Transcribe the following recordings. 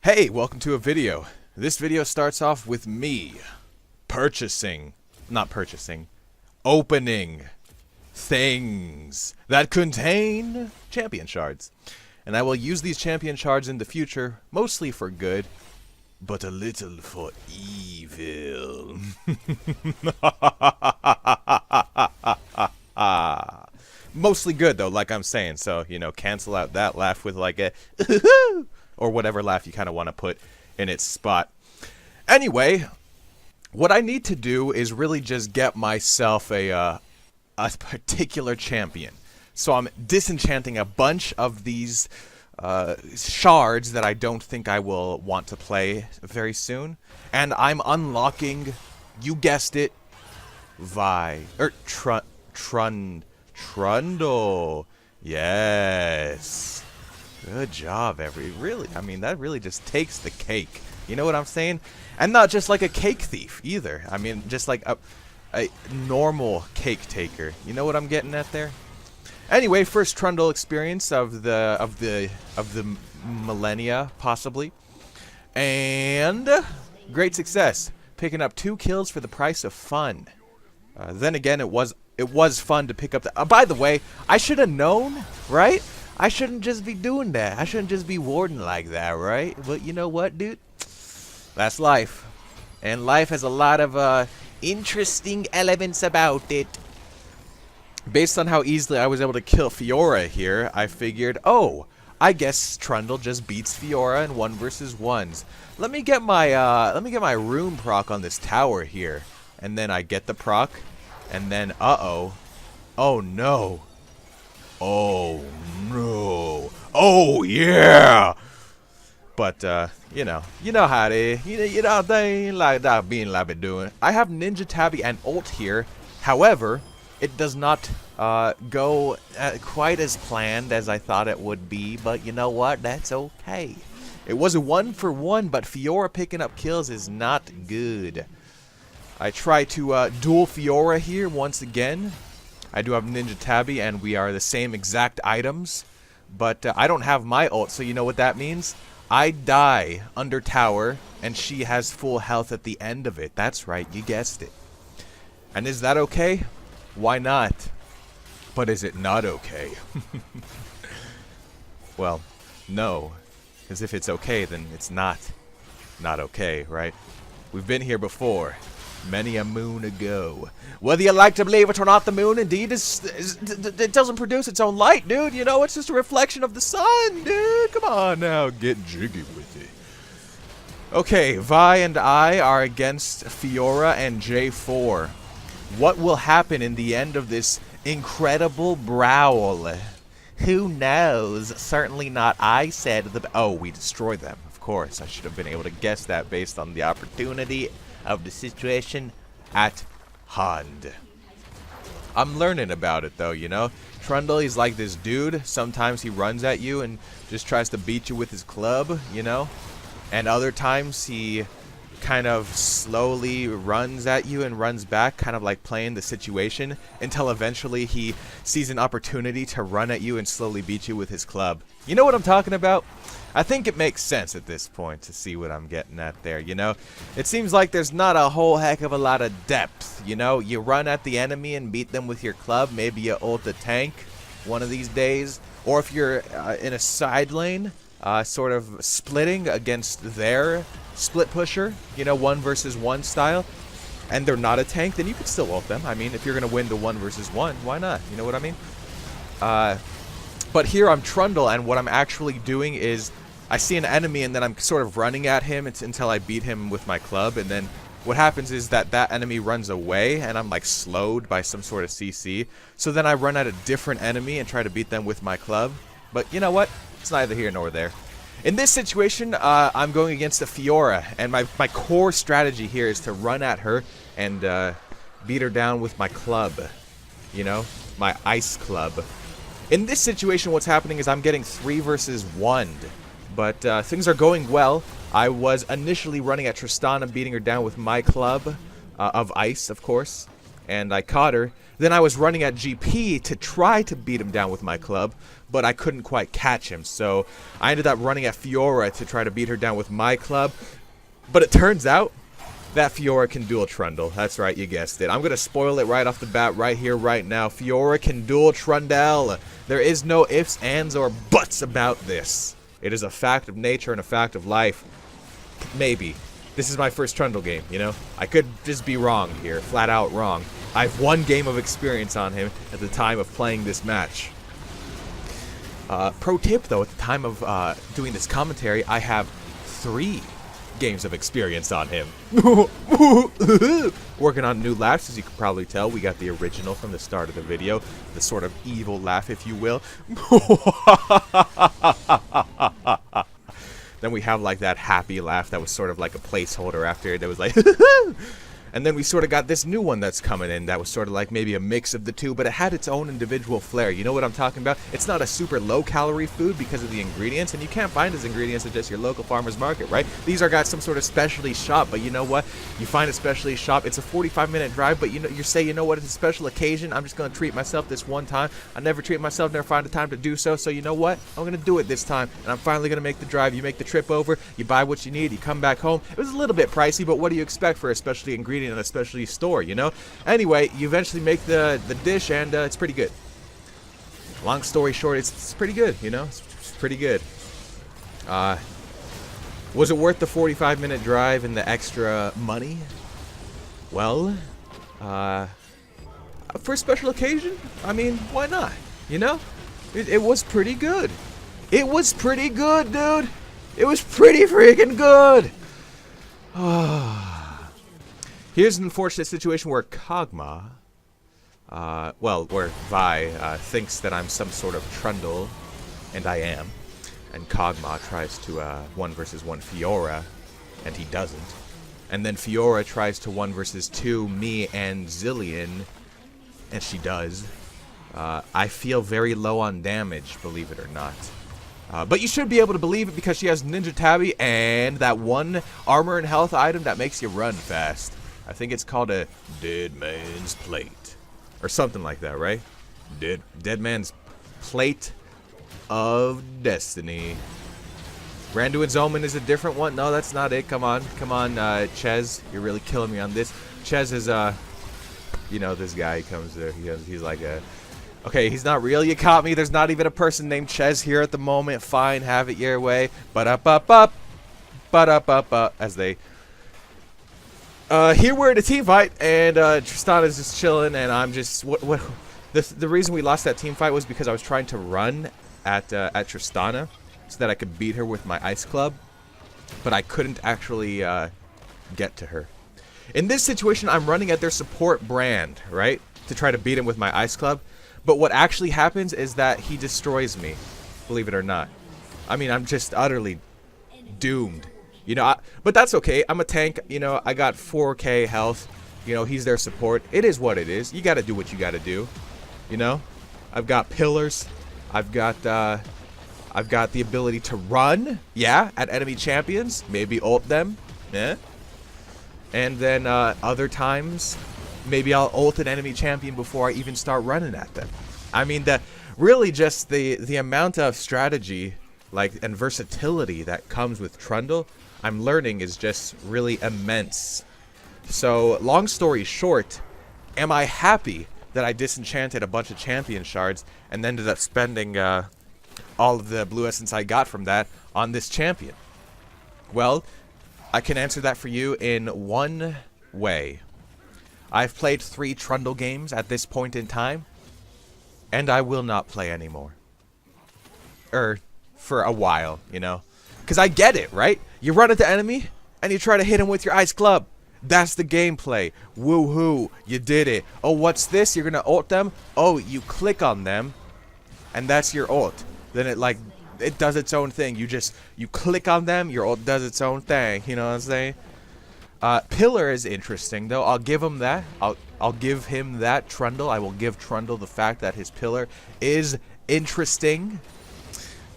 Hey, welcome to a video. This video starts off with me opening things that contain champion shards. And I will use these champion shards in the future, mostly for good, but a little for evil. Mostly good though, like I'm saying, so, you know, cancel out that laugh with like a or whatever laugh you kind of want to put in its spot. Anyway, what I need to do is really just get myself a particular champion. So I'm disenchanting a bunch of these shards that I don't think I will want to play very soon. And I'm unlocking, you guessed it, Trundle. Yes. Good job, really, I mean, that really just takes the cake. You know what I'm saying? And not just like a cake thief, either. I mean, just like a normal cake taker. You know what I'm getting at there? Anyway, first Trundle experience of the millennia, possibly. And great success. Picking up 2 kills for the price of fun. Then again, it was fun to pick up the... by the way, I should have known, right? I shouldn't just be doing that. I shouldn't just be warding like that, right? But you know what, dude? That's life. And life has a lot of interesting elements about it. Based on how easily I was able to kill Fiora here, I figured, oh, I guess Trundle just beats Fiora in 1 versus 1s. Let me get my rune proc on this tower here. And then I get the proc. And then, uh-oh. Oh, no. Oh, no. Oh, yeah. But, you know how it is. You know, they like that being like it doing. I have Ninja Tabby and ult here. However, it does not go quite as planned as I thought it would be. But you know what? That's okay. It was a 1-for-1, but Fiora picking up kills is not good. I try to duel Fiora here once again. I do have Ninja Tabby, and we are the same exact items. But I don't have my ult, so you know what that means? I die under tower, and she has full health at the end of it. That's right, you guessed it. And is that okay? Why not? But is it not okay? Well, no. Because if it's okay, then it's not okay, right? We've been here before. Many a moon ago. Whether you like to believe it or not, the moon indeed it doesn't produce its own light, dude. You know, it's just a reflection of the sun, dude. Come on now, get jiggy with it. Okay, Vi and I are against Fiora and J4. What will happen in the end of this incredible brawl? Who knows? Certainly not I said the... Oh, we destroyed them. Of course, I should have been able to guess that based on the opportunity of the situation at hand. I'm learning about it though, you know. Trundle, he's like this dude. Sometimes he runs at you and just tries to beat you with his club, you know. And other times he kind of slowly runs at you and runs back, kind of like playing the situation, until eventually he sees an opportunity to run at you and slowly beat you with his club. You know what I'm talking about? I think it makes sense at this point to see what I'm getting at there, you know? It seems like there's not a whole heck of a lot of depth, you know? You run at the enemy and beat them with your club, maybe you ult the tank one of these days, or if you're in a side lane, sort of splitting against their split pusher, you know, 1 versus 1 style, and they're not a tank, then you could still ult them. I mean, if you're going to win the 1 versus 1, why not? You know what I mean? But here I'm Trundle, and what I'm actually doing is I see an enemy and then I'm sort of running at him until I beat him with my club, and then what happens is that enemy runs away and I'm like slowed by some sort of CC. So then I run at a different enemy and try to beat them with my club. But you know what? It's neither here nor there. In this situation, I'm going against a Fiora, and my core strategy here is to run at her and beat her down with my club. You know? My ice club. In this situation, what's happening is I'm getting 3 versus 1. But things are going well. I was initially running at Tristana, beating her down with my club of ice, of course. and I caught her. Then I was running at GP to try to beat him down with my club, but I couldn't quite catch him. So I ended up running at Fiora to try to beat her down with my club. But it turns out that Fiora can dual Trundle. That's right, you guessed it. I'm going to spoil it right off the bat, right here, right now. Fiora can dual Trundle. There is no ifs, ands, or buts about this. It is a fact of nature and a fact of life. Maybe. This is my first Trundle game, you know? I could just be wrong here, flat out wrong. I have 1 game of experience on him at the time of playing this match. Pro tip, though, at the time of doing this commentary, I have 3 games of experience on him. Working on new laughs, as you can probably tell. We got the original from the start of the video. The sort of evil laugh, if you will. Then we have like that happy laugh that was sort of like a placeholder after it. That was like and then we sort of got this new one that's coming in that was sort of like maybe a mix of the two, but it had its own individual flair. You know what I'm talking about? It's not a super low-calorie food because of the ingredients, and you can't find these ingredients at just your local farmer's market, right? These are got some sort of specialty shop, but you know what? You find a specialty shop, it's a 45-minute drive, but you know, you say, you know what, it's a special occasion, I'm just going to treat myself this one time. I never treat myself, never find the time to do so, so you know what? I'm going to do it this time, and I'm finally going to make the drive. You make the trip over, you buy what you need, you come back home. It was a little bit pricey, but what do you expect for a specialty ingredient in a specialty store, you know? Anyway, you eventually make the dish, and it's pretty good. Long story short, it's pretty good, you know? It's pretty good. Was it worth the 45-minute drive and the extra money? Well, for a special occasion, I mean, why not? You know? It was pretty good. It was pretty good, dude. It was pretty freaking good. Here's an unfortunate situation where Kog'Maw, where Vi thinks that I'm some sort of Trundle, and I am. And Kog'Maw tries to 1 versus 1 Fiora, and he doesn't. And then Fiora tries to 1 versus 2 me and Zillion, and she does. I feel very low on damage, believe it or not. But you should be able to believe it because she has Ninja Tabi and that 1 armor and health item that makes you run fast. I think it's called a Dead Man's Plate. Or something like that, right? Dead Man's Plate of Destiny. Randuin's Omen is a different one. No, that's not it. Come on, Ches. You're really killing me on this. Ches is, you know, this guy comes there. He's like a... Okay, he's not real. You caught me. There's not even a person named Ches here at the moment. Fine, have it your way. Ba-da-ba-ba. Ba-da-ba-ba. As they... here we're in a team fight, and Tristana's just chilling, and I'm just... The reason we lost that team fight was because I was trying to run at Tristana so that I could beat her with my ice club, but I couldn't actually get to her. In this situation, I'm running at their support brand, right, to try to beat him with my ice club, but what actually happens is that he destroys me, believe it or not. I mean, I'm just utterly doomed. You know, but that's okay. I'm a tank. You know, I got 4K health. You know, he's their support. It is what it is. You got to do what you got to do. You know, I've got pillars. I've got the ability to run. Yeah, at enemy champions. Maybe ult them. Yeah. And then other times, maybe I'll ult an enemy champion before I even start running at them. I mean, really just the amount of strategy, like, and versatility that comes with Trundle, I'm learning is just really immense. So, long story short, am I happy that I disenchanted a bunch of champion shards and ended up spending all of the blue essence I got from that on this champion? Well, I can answer that for you in one way. I've played 3 Trundle games at this point in time, and I will not play anymore. For a while, you know. Because I get it, right? You run at the enemy, and you try to hit him with your ice club. That's the gameplay. Woohoo, you did it. Oh, what's this? You're going to ult them? Oh, you click on them, and that's your ult. Then it does its own thing. You click on them, your ult does its own thing. You know what I'm saying? Pillar is interesting, though. I'll give him that. I'll give him that, Trundle. I will give Trundle the fact that his pillar is interesting.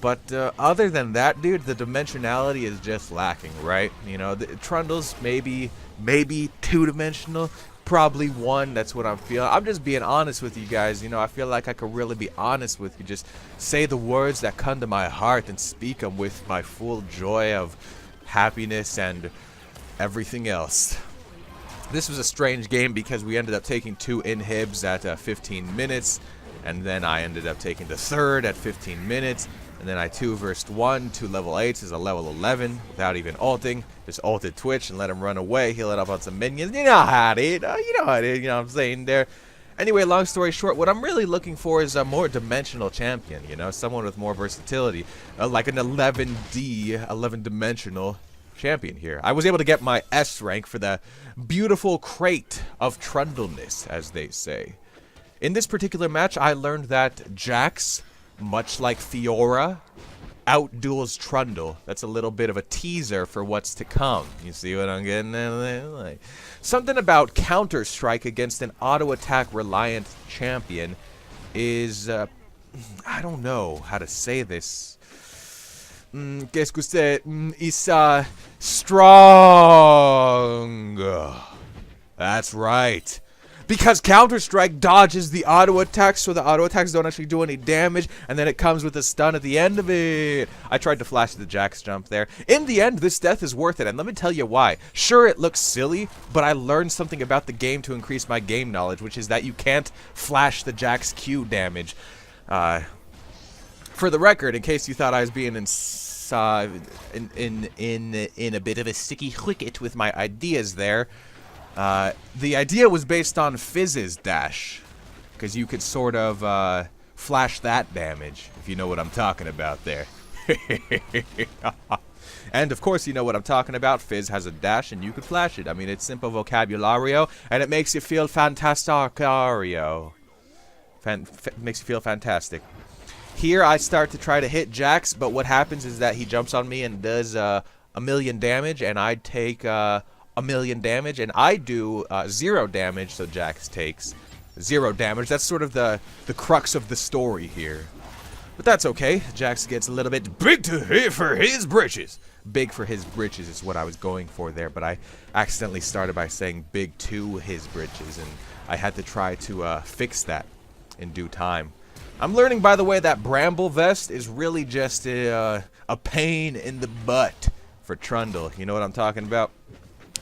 But other than that, dude, the dimensionality is just lacking, right? You know, the Trundle's maybe 2-dimensional, probably won. That's what I'm feeling. I'm just being honest with you guys. You know, I feel like I could really be honest with you. Just say the words that come to my heart and speak them with my full joy of happiness and everything else. This was a strange game because we ended up taking 2 inhibs at 15 minutes, and then I ended up taking the 3rd at 15 minutes, and then I 2-versed 2 level 8s as a level 11 without even ulting. Just ulted Twitch and let him run away, heal it up on some minions. You know how it is, you know what I'm saying there. Anyway, long story short, what I'm really looking for is a more dimensional champion, you know, someone with more versatility, like an 11D, 11-dimensional champion here. I was able to get my S rank for the beautiful crate of Trundleness, as they say. In this particular match, I learned that Jax, much like Fiora, outduels Trundle. That's a little bit of a teaser for what's to come. You see what I'm getting at there? Like, something about Counter-Strike against an auto-attack reliant champion is, I don't know how to say this. Qu'est-ce que c'est? It's strong. That's right. Because Counter-Strike dodges the auto-attacks, so the auto-attacks don't actually do any damage, and then it comes with a stun at the end of it. I tried to flash the Jax jump there. In the end, this death is worth it, and let me tell you why. Sure, it looks silly, but I learned something about the game to increase my game knowledge, which is that you can't flash the Jax Q damage. For the record, in case you thought I was being in a bit of a sticky wicket with my ideas there, the idea was based on Fizz's dash, because you could sort of flash that damage, if you know what I'm talking about there. And of course you know what I'm talking about. Fizz has a dash and you could flash it. I mean, it's simple vocabulario, and it makes you feel fantastario. Makes you feel fantastic. Here I start to try to hit Jax, but what happens is that he jumps on me and does a million damage, and I take a million damage, and I do 0 damage, so Jax takes 0 damage. That's sort of the crux of the story here. But that's okay. Jax gets a little bit big for his britches. Big for his britches is what I was going for there, but I accidentally started by saying big to his britches, and I had to try to fix that in due time. I'm learning, by the way, that Bramble Vest is really just a pain in the butt for Trundle. You know what I'm talking about?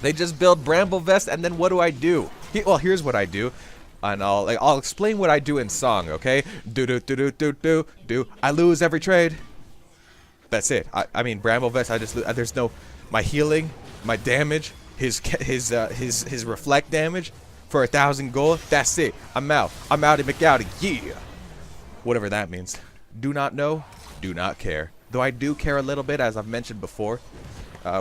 They just build Bramble Vest, and then what do? Well, here's what I do, and I'll explain what I do in song, okay? Do. I lose every trade. That's it. I mean, Bramble Vest. I just there's no my healing, my damage, his reflect damage for 1,000 gold. That's it. I'm out. I'm outie McOutie. Yeah. Whatever that means. Do not know, do not care. Though I do care a little bit, as I've mentioned before.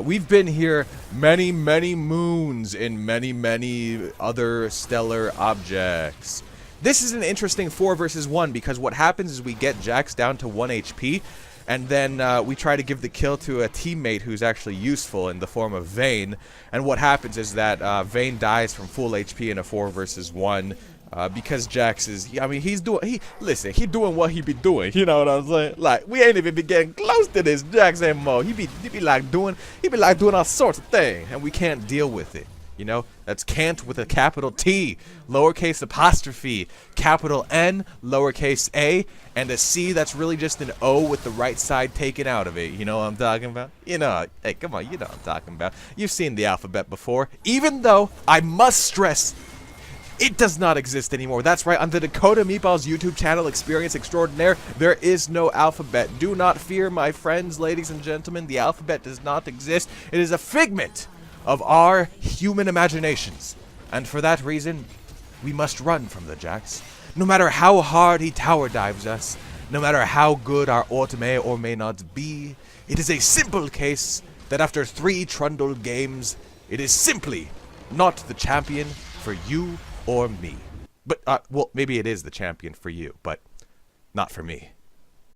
We've been here many, many moons in many, many other stellar objects. This is an interesting 4 versus 1 because what happens is we get Jax down to 1 HP, and then we try to give the kill to a teammate who's actually useful in the form of Vayne. And what happens is that Vayne dies from full HP in a 4 versus 1. Because Jax is, I mean, he's doing what he be doing, you know what I'm saying? Like, we ain't even be getting close to this Jax anymore. He be like doing all sorts of things, and we can't deal with it, you know? That's can't with a capital T, lowercase apostrophe, capital N, lowercase a, and a C that's really just an O with the right side taken out of it, you know what I'm talking about? You know, hey, come on, you know what I'm talking about. You've seen the alphabet before, even though I must stress, it does not exist anymore. That's right, on the Dakota Meatballs YouTube channel, Experience Extraordinaire, there is no alphabet. Do not fear, my friends, ladies and gentlemen. The alphabet does not exist. It is a figment of our human imaginations. And for that reason, we must run from the Jax. No matter how hard he tower dives us, no matter how good our ult may or may not be, it is a simple case that after 3 Trundle games, it is simply not the champion for you or me. But, well, maybe it is the champion for you, but not for me.